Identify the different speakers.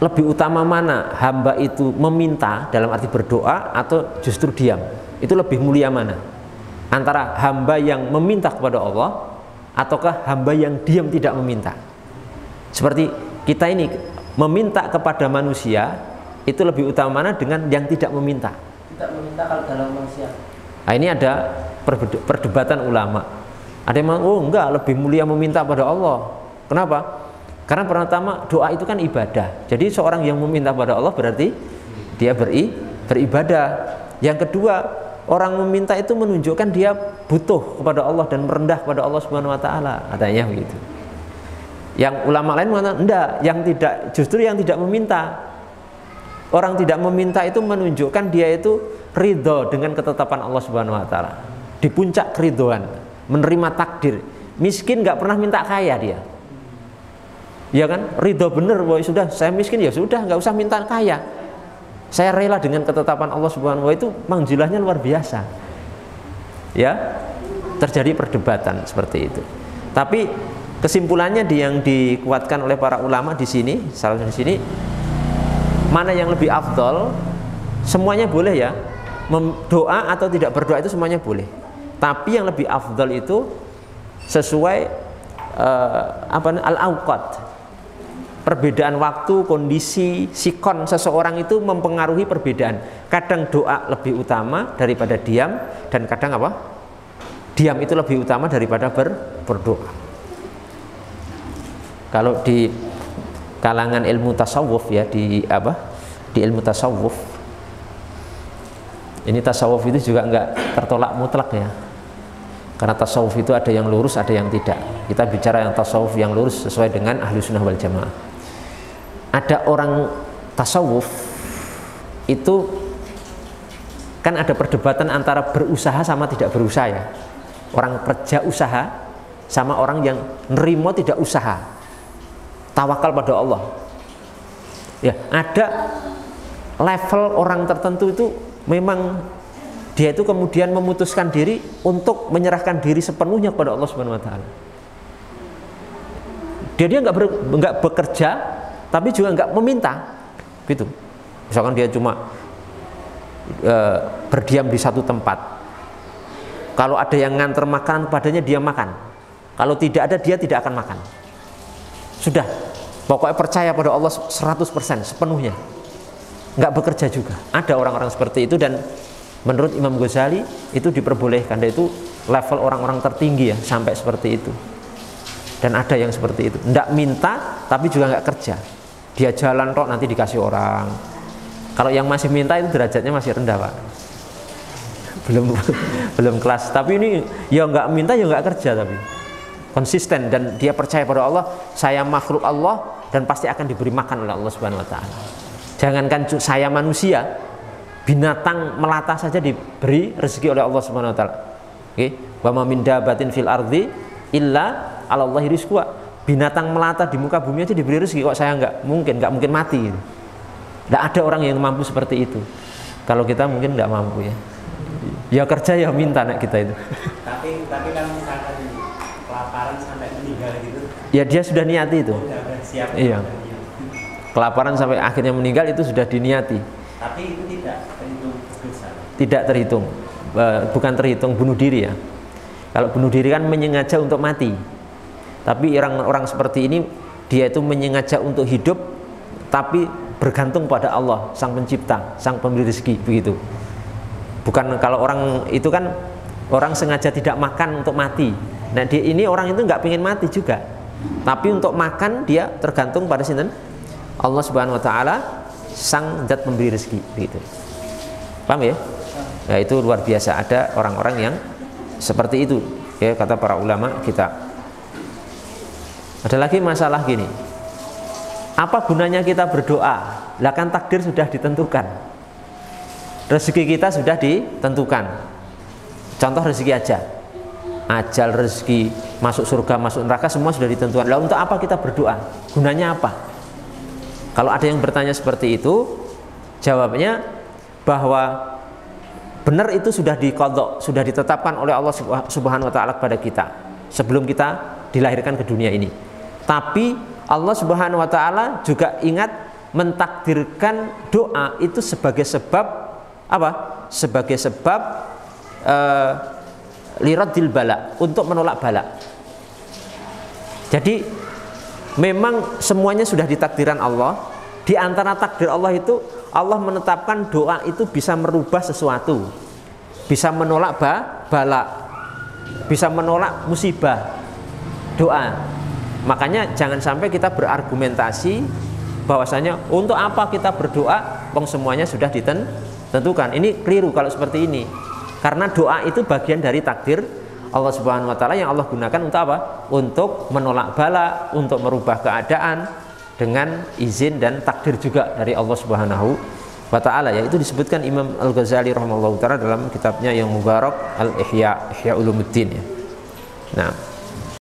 Speaker 1: lebih utama mana? Hamba itu meminta dalam arti berdoa atau justru diam? Itu lebih mulia mana? Antara hamba yang meminta kepada Allah ataukah hamba yang diam tidak meminta? Seperti kita ini meminta kepada manusia, itu lebih utama mana dengan yang tidak meminta?
Speaker 2: Tidak meminta kalau dalam manusia.
Speaker 1: Nah, ini ada perdebatan ulama. Ada yang mengatakan, oh enggak, lebih mulia meminta pada Allah. Kenapa? Karena pertama doa itu kan ibadah. Jadi seorang yang meminta pada Allah berarti dia beribadah. Yang kedua, orang meminta itu menunjukkan dia butuh kepada Allah dan merendah kepada Allah Subhanahu wa taala. Katanya begitu. Yang ulama lain mengatakan enggak, justru yang tidak meminta. Orang tidak meminta itu menunjukkan dia itu ridho dengan ketetapan Allah Subhanahu wa taala. Di puncak keridhoan, menerima takdir. Miskin nggak pernah minta kaya dia. Ya kan? Ridho bener, bahwa sudah saya miskin ya sudah, nggak usah minta kaya. Saya rela dengan ketetapan Allah Subhanahu wa taala, itu manzilahnya luar biasa. Ya, terjadi perdebatan seperti itu. Tapi kesimpulannya yang dikuatkan oleh para ulama di sini, salah satu di sini, mana yang lebih afdol? Semuanya boleh ya. Doa atau tidak berdoa itu semuanya boleh. Tapi yang lebih afdol itu sesuai al-awqat. Perbedaan waktu, kondisi, sikon seseorang itu mempengaruhi perbedaan. Kadang doa lebih utama daripada diam, dan kadang apa? Diam itu lebih utama daripada berdoa. Kalau di kalangan ilmu tasawuf ya, di ilmu tasawuf, ini tasawuf itu juga enggak tertolak mutlak ya, karena tasawuf itu ada yang lurus, ada yang tidak. Kita bicara yang tasawuf yang lurus sesuai dengan ahlu sunnah wal jamaah. Ada orang tasawuf itu kan ada perdebatan antara berusaha sama tidak berusaha ya. Orang kerja usaha sama orang yang nerimo tidak usaha, tawakal pada Allah. Ya, ada level orang tertentu itu memang dia itu kemudian memutuskan diri untuk menyerahkan diri sepenuhnya kepada Allah Subhanahu wa taala. Dia nggak bekerja, tapi juga nggak meminta, gitu. Misalkan dia cuma berdiam di satu tempat. Kalau ada yang nganter makanan padanya, dia makan. Kalau tidak ada, dia tidak akan makan. Sudah, pokoknya percaya pada Allah 100% sepenuhnya, nggak bekerja juga. Ada orang-orang seperti itu, dan menurut Imam Ghazali itu diperbolehkan. Dan itu level orang-orang tertinggi ya, sampai seperti itu. Dan ada yang seperti itu, nggak minta tapi juga nggak kerja. Dia jalan kok nanti dikasih orang. Kalau yang masih minta itu derajatnya masih rendah Pak, belum kelas. Tapi ini ya nggak minta ya nggak kerja, tapi konsisten, dan dia percaya pada Allah, saya makhluk Allah dan pasti akan diberi makan oleh Allah Subhanahu wa taala. Jangankan saya manusia, binatang melata saja diberi rezeki oleh Allah Subhanahu wa taala. Oke, wa ma min dabatin fil ardi illa 'alallahi rizquha. Binatang melata di muka bumi aja diberi rezeki, kok saya nggak mungkin mati. Nggak ada orang yang mampu seperti itu. Kalau kita mungkin nggak mampu ya. Ya kerja ya minta anak kita itu.
Speaker 3: Tapi kan misalkan kelaparan sampai meninggal gitu.
Speaker 1: Ya dia sudah niati itu.
Speaker 3: Siap.
Speaker 1: Iya. Kelaparan sampai akhirnya meninggal itu sudah diniati.
Speaker 3: Tapi itu tidak terhitung dosa.
Speaker 1: Tidak terhitung. Bukan terhitung bunuh diri ya. Kalau bunuh diri kan menyengaja untuk mati. Tapi orang-orang seperti ini, dia itu menyengaja untuk hidup, tapi bergantung pada Allah, Sang Pencipta, Sang Pemberi rezeki, begitu. Bukan kalau orang itu kan orang sengaja tidak makan untuk mati. Nah ini orang itu nggak pengen mati juga, tapi untuk makan dia tergantung pada sinten? Allah Subhanahu wa taala, Sang Zat Pemberi rezeki, begitu. Paham ya? Ya itu luar biasa, ada orang-orang yang seperti itu ya, kata para ulama kita. Ada lagi masalah gini, apa gunanya kita berdoa? Lah kan takdir sudah ditentukan, rezeki kita sudah ditentukan. Contoh rezeki aja, ajal, rezeki, masuk surga, masuk neraka, semua sudah ditentukan. Lah untuk apa kita berdoa? Gunanya apa? Kalau ada yang bertanya seperti itu, jawabnya bahwa benar itu sudah diqadha, sudah ditetapkan oleh Allah Subhanahu wa taala kepada kita sebelum kita dilahirkan ke dunia ini. Tapi Allah Subhanahu wa taala juga ingat mentakdirkan doa itu sebagai sebab apa? Sebagai sebab liradil bala, untuk menolak bala. Jadi memang semuanya sudah ditakdiran Allah. Di antara takdir Allah itu, Allah menetapkan doa itu bisa merubah sesuatu, bisa menolak bala, bisa menolak musibah. Doa. Makanya jangan sampai kita berargumentasi bahwasanya untuk apa kita berdoa, wong semuanya sudah ditentukan. Ini keliru kalau seperti ini. Karena doa itu bagian dari takdir Allah Subhanahu wa taala yang Allah gunakan untuk apa? Untuk menolak bala, untuk merubah keadaan dengan izin dan takdir juga dari Allah Subhanahu wa taala. Ya, itu disebutkan Imam Al-Ghazali rahimahullahu taala dalam kitabnya yang mubarak Al-Ihya, Ihya Ulumuddin ya. Nah,